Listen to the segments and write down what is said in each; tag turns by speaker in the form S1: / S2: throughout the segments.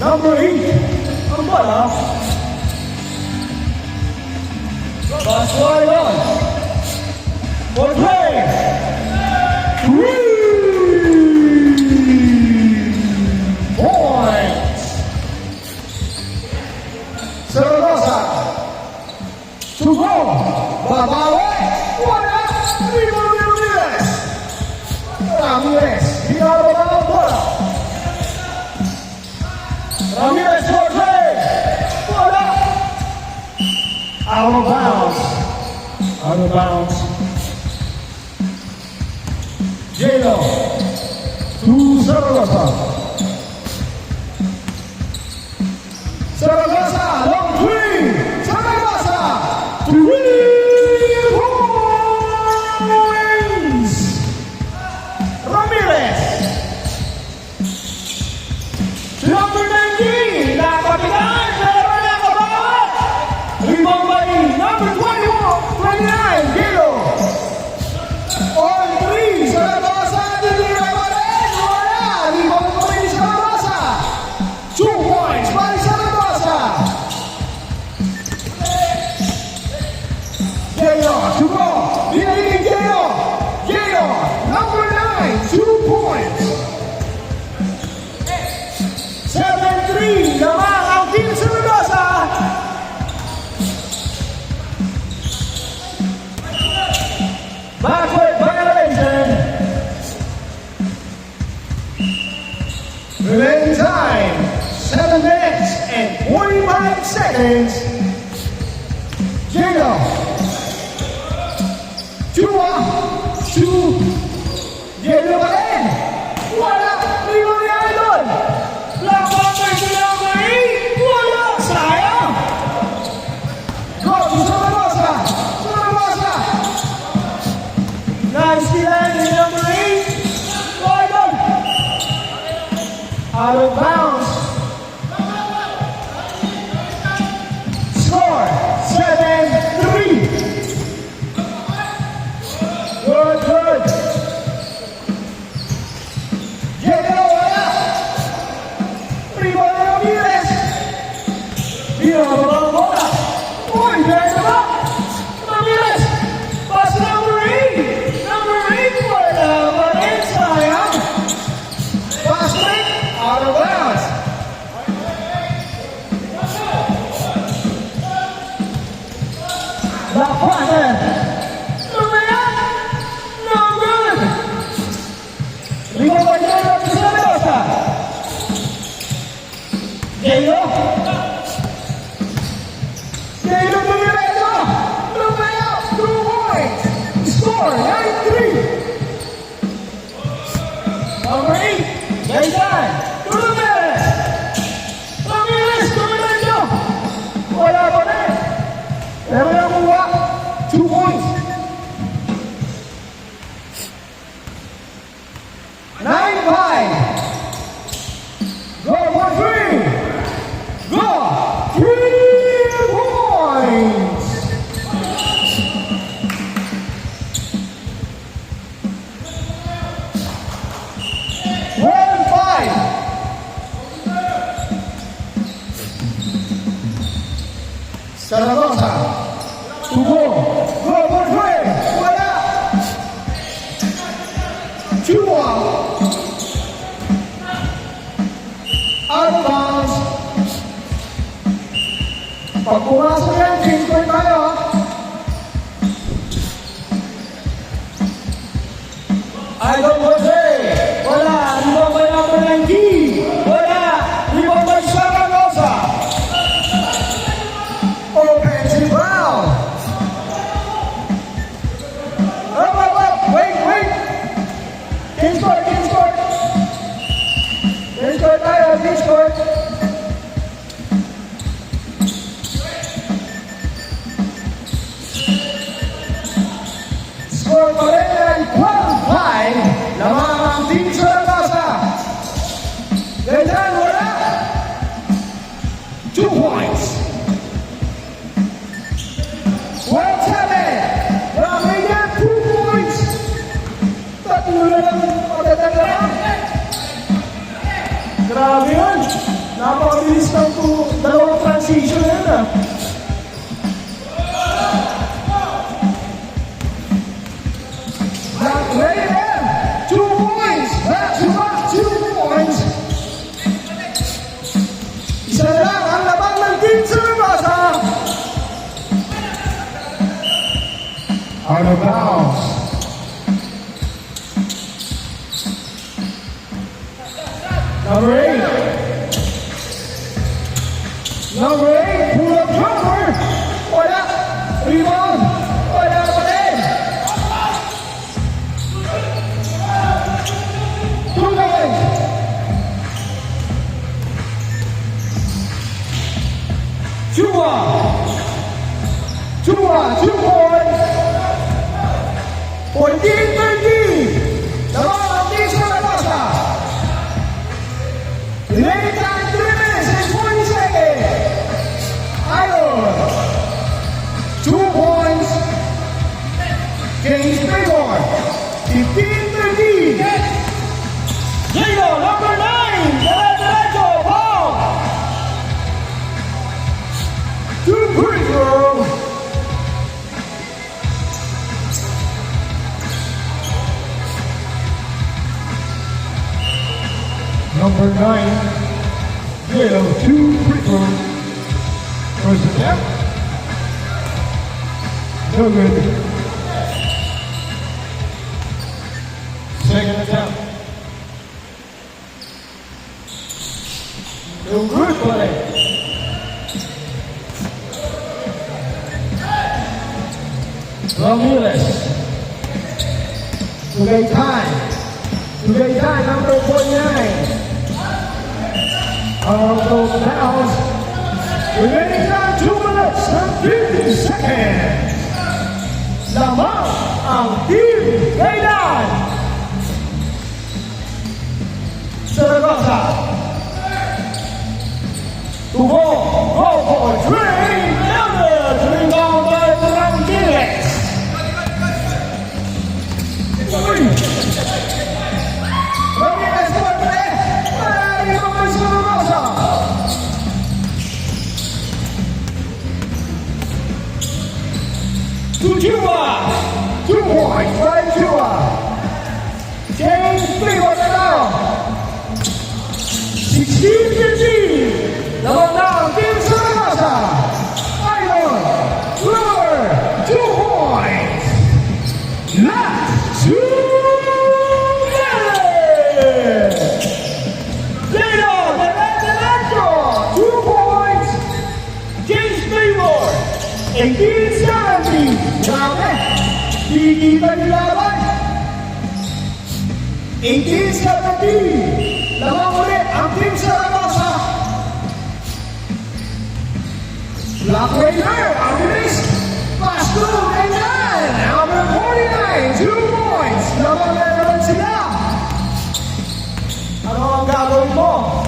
S1: Number 8, ang bola. Basketball on. For play. 3 points. Zaragoza. To go. Babawe. Wala. Rebound Ramirez. Ramirez. Hinababa ang bola. Ramirez for play. Wala. Out of bounds. Out of bounds. J-Lo. To Zaragoza. Zaragoza. Long three. Zaragoza. 3 points. Ramirez. Number 19. Nakapitan. Pero nakabawat. Rebound by number 29. J-Lo. On 3. Zaragoza. Dinira pa rin. Wala. Rebound pa rin Zaragoza. 2 points by Zaragoza. J-Lo. To go. Dinigin J-Lo. J-Lo. Number 9. 2 points. 7-3. Lamang ang Team Zaragoza. Backward violation. Remaining time, 7 minutes and 45 seconds. J-Lo. 2 J-Lo pa rin. Wala. Rebound ni Idol. Lakabay si number 8. Wala. Sayang. Go to Zaragoza. Zaragoza. Nice steal ni number 8. Idol. Out of bounds. Score 7-3. Good. J-Lo wala. Rebound ni Ramirez. Binababa ang bola. Uy, meron na ba? Ramirez. Pass number 8. Number 8 wala pa rin. Sayang. Pass break. Out of bounds. Back partner. Lumayan. No good. Rebound by J-Lo to Zaragoza. J-Lo. J-Lo to Mirezo. Lumayan. 2 points. Score 9-3. Number 8. Gaitan. To Ramirez. Ramirez to Mirezo. Wala pa rin. Pero nakuha. 2 points. 9-5. Go for 3. Go. 3 points. Zaragoza. To go. Go for 3. Wala. 2-1. Out of bounds. Pag pumasok yan, change point tayo. Idol Jose. Wala. Rebound by number 19. Wala. Rebound by Zaragoza. Offensive foul. Wait. Change court. Change court tayo. Change court. Score pa rin ay 12-5. Lamang ang Team Zaragoza. Ganyan, wala. 2 points. 12-7. Ramaya, 2 points. Tatlo na lang. Grabe yun. Napakabilis ng dalawang transition na yun ah. Back later, 2 points. Back to back, 2 points. Isa na lang ang labang ng Team Zaragoza. Out of bounds. Number 8. Number 8, pull up jumper. Wala. Rebound. Wala pa rin. Tuloy. Chua. 2 points. 14-13. Lamang ang Team Zaragoza. Remaining time 3 minutes and 20 seconds. Iron. 2 points. James Baylor. 15-13. Jado, number 9. Diretso, ball. 2 free throw. Number 9, Jado, 2 free throws. First attempt. No good. Second attempt. No good play. Ramirez. Tugay time. Tugay time, number 49. Of those fouls. Remaining time 2 minutes and 50 seconds. Lamang ang Team Kailan. Zaragoza. To go for 3. Rebound by Ramirez. Ramirez naman pa rin. Marami naman ang Zaragoza. To Chua. 2 points by Chua. James Baylor na lang. 16-15. Lamang na ang Team Zaragoza. Iron. Lower. 2 points. Not to get. Jado, diretso. 2 points. James Baylor. 18-17. Grabe. Kikita yung laban. 18-17. Lamang ulit ang Team Zaragoza. Black Raider, ang bilis. Pass to Kailan. Number 49, 2 points. Lamang na naman sila. Ano ang gagawin mo?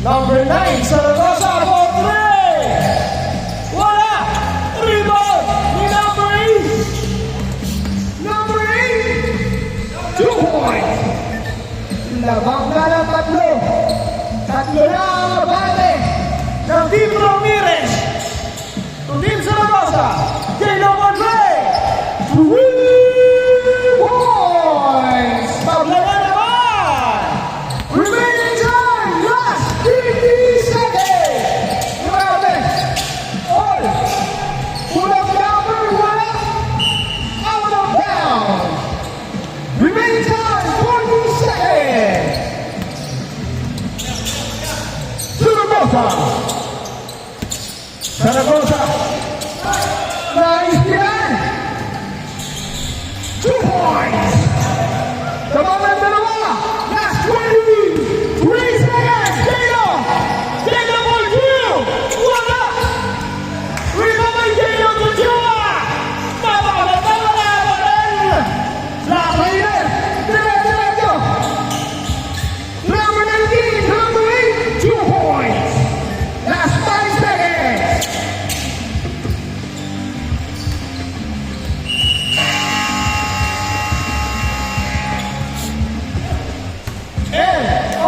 S1: Number 9, Zaragoza for 3. Wala. Rebound ni number 8. Number 8. 2 points. Labang na ng tatlo. Tatlo na ang mabate ng Team Ramirez. To Team Zaragoza. Jado Montre. 3 points. Paglaban naman. Remaining time. Last 50 seconds. Grabe. All. Pulang number 1. Out of bounds. Remaining time. 40 seconds. Zaragoza. Zaragoza. Nice yan. 2 points. Lamang ng dalawa. Last 23 seconds. Jado. Jado for 2. Wala. Rebound by Jado to Chua. Napakaganda na rin. Black Raider. Diretso. Number 19. Number 8. 2 points. Last 5 seconds. And